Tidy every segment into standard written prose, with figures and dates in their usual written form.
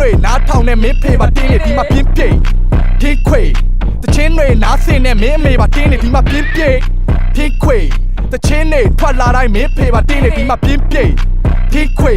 တွေနားထောင်နဲ့မင်းဖေပါတင်းနေဒီမှာပြင်းပြေထင်းခွေတချင်းတွေနားဆင်နဲ့မင်းအမေပါတင်းနေဒီမှာပြင်းပြေထင်းခွေတချင်းတွေထွက်လာတိုင်းမင်းဖေပါတင်းနေဒီမှာပြင်းပြေထင်းခွေ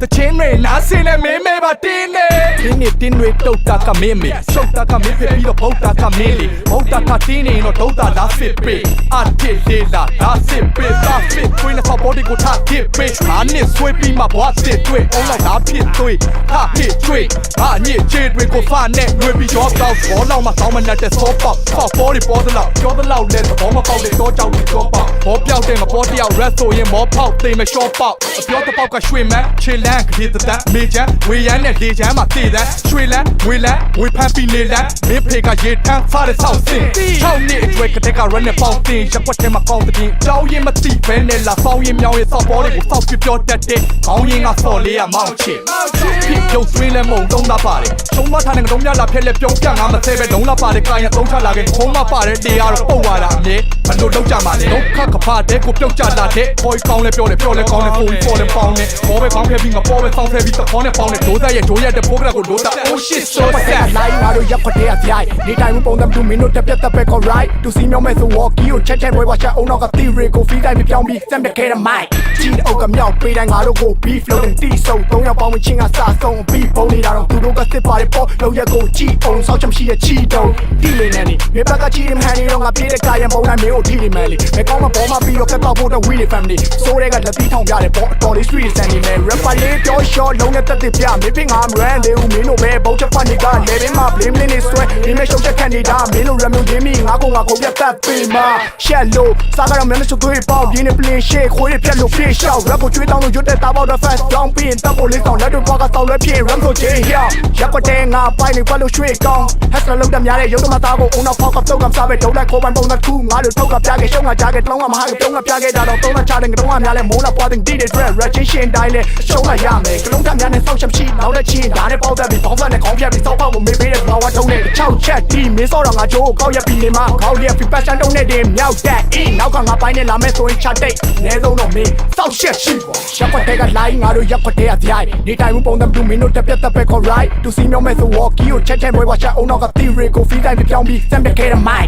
တချင်းတွေနားဆင်နဲ့မင်းမေပါတင်းနေတင်းတွေတုတ်တာကမင်းမေရှုပ်တာကမင်းဖေပြီးတော့ဗုဒ္ဓကမင်းလေဗုဒ္ဓကတင်းနေတော့ဒုတ်တာလာစစ်ပေအတစ်လေးလာစစ်ပေသာစစ်တွင်းနဲ့ဆောက်ဘောဒီကိုထားတစ်ပေအားနစ်ဆွေးပြီးမှဘွားစစ်တွေ့အုံးလိုက်လာဖြစ်သွေးဟာဟစ်ကျွေးဟာညစ်ချေတွေကိုဖာနဲ့ရွေးပြီးရောတော့ဘောလောက်မှဆောင်းမနဲ့တဲ့စောပေါက်ဆောက်ဘောဒီပေါ်သလောက်ပြောသလောက်လဲသဘောမပေါက်တဲ့တော့ကြောက်ပြီးတော့ပေါက်ဘောပြောက်တဲ့ငဘောတယောက်ရက်ဆိုရင်မောဖောက်သိမရှော့ပေါက်အပြောတစ်ပေါက်ကရွှေမန်းခြေလန်းခေတ္တမေချမ်းဝေရမ်းနဲ့လေချမ်းမှာတည်တဲ့ရွှေလန်းဝေလန်းဝေဖန်ပြီးနေလန်းမင်းဖေကရေထမ်းစားတဲ့ဆောက်စင်6နှစ်အတွက်ကတဲ့က run နဲ့ပေါင်းတင်ရက်ွက်ထဲမှာကောင်းတဲ့ပြင်ကြောင်းရင်မသိဘဲနဲ့လာပေါင်းရင်မြောင်းရင်စောက်ဘောတွေကိုစောက်ပြပြောတတ်တဲ့ခေါင်းရင်ကစော်လေးကမောင်းချစ်ဖြစ်ပြုတ်သွင်းလဲမုံသုံးသားပါတယ်ရှုံးမထားတဲ့တုံးမြလာဖက်လက်ပြုံးပြငါမဆဲပဲလုံးလာပါတယ်ကာယသုံးချလာခဲ့ခုံးမပါတယ်တရားတော့ပုတ်သွားတာအမြဲဘယ်လိုလုပ်ကြမှာလဲဒုက္ခကဖားတဲ့ကိုပြုတ်ကြလာတဲ့ခေါ်ကောင်းလဲပြောလဲကောင်းလဲပုံပေါ်လဲပေါင်းနဲ့ဘောပဲကောင်းဖက်ပြီးငါပေါ်ပဲစောင်းဖက်ပြီးသခေါင်းနဲ့ပေါင်းနဲ့ဒိုးသားရဲ့ဒိုးရတဲ့ဖိုးကကိုဒိုးသား oh shit so sad လိုက်ငါတို့ရက်ခွက်တဲ့ပြိုင်နေတိုင်းပုံသံတူမင်းတို့တက်ပြတ်တက်ပဲ call right တူစီမြောင်းမဲ့ဆို walk ကိုချက်ပွဲဝါချအောင်တော့က theory ကို free time ပြောင်းပြီးစမ်းတဲ့ခဲတဲ့ mic ကြီးအုပ်ကမြောက်ပေးတိုင်းငါတို့ကို beef floating တီးဆုံ3ယောက်ပေါင်းဝင်ချင်းကစဆုံး beef ပုံနေတာတော့သူတို့ကစစ်ပါတယ်ပေါ့လောက်ရက်ကိုကြည့်အောင်စောက်ချင်ရှိရဲ့ချီတုံတီးလေးနဲ့နေမြေဘက်ကကြီးနေမှန်နေတော့ငါပြေးတဲ့ကာယံပုံတိုင်းမျိုးကိုထိနေမယ်လေမဲကောင်းမပေါ်မှာပြီးတော့ကတ်တော့ဖို့တော့ we family ဆိုတဲ့ကလက်သီးထောင်ပြတယ်ပေါ့တော်လေး street စံနေမယ် rapper လေးပြော short လုံးနဲ့တက်တဲ့ပြမင်းဖင်ငါမရန်လေးဦးမင်းတို့ပဲဘောချက်ဖတ်နေကလေဘင်းမှာ blame လေးနေဆွဲဒီမဲ့ရှုပ်ချက်ခံနေတာမင်းတို့ rap မျိုးချင်းမိငါကိုပြတ်တက်ပေးမှာရှက်လို့စားကြတော့မျက်နှာချိုးသွေးပေါက်ရင်းနေ play shit ခွေးတွေဖြတ်လို့ပြေးရှောက် rap ကိုကျွေးတောင်းလို့ရွတ်တဲ့တာပေါက်တော့ fast down ပြီးရင်တပ်ဖို့လေးဆောင်လက်တွေပွားကတောက်လွဲပြေး rap ကိုကျေးဟျောက်ရက်ကွက်တဲ့ငါပိုင်နေပတ်လို့ရွှေ့ကောင်း hustle လုပ်တဲ့များတဲ့ရုပ်သမားသားကိုအုံနောက်ဖောက်ကတုတ်ကစားပဲဒုံလိုက်ခိုးပန်းပုံသက်ခုငါတို့ထုတ်ကပြခဲ့ရှုံးကကြားခဲ့တလုံးကမဟာကတုံးကပြခဲ့တာတော့သုံးသက်ချတဲ့တုံးကများလဲမိုးလာပွားတဲ့ဒီတဲ့ rap reaction တိုင်းလဲရှုံးကရမယ်ကလုံးကများနဲ့စောက်ချက်ရှိနောက်တဲ့ချင်းဒါနဲ့ပေါက်သက်ပြီးပေါင်းဖက်နဲ့ခေါင်းဖြတ်ပြီးစောက်ပေါက်ကိုမေးပေးတဲ့ဘာဝထုံးနဲ့6ချက်ဒီမင်းစောတော့ငါချိုးကိုကောက်ရက်ပြီးနေမှာခေါင်းလေး free passion တုံးနဲ့တင်မြောက်တက်အင်းနောက်ကငါပိုင်းနဲ့လာမဲ့ဆိုရင်ချတိတ်နဲဆုံးတော့မင်းစောက်ရှက်ရှိပါရက်ခွက်တဲ့ကလိုင်းငါတို့ရက်ခွက်တဲ့အပြိုင်နေတိုင်းပုံသံတူမင်းတို့တက်ပြတ်တက်ပဲ call right တူစီမြောင်းမဲ့ဆို walk ကိုချက်ပွဲဝါချအောင်တော့က theory ကို free time ပြောင်းပြီးစမ်းတဲ့ခဲတဲ့ mic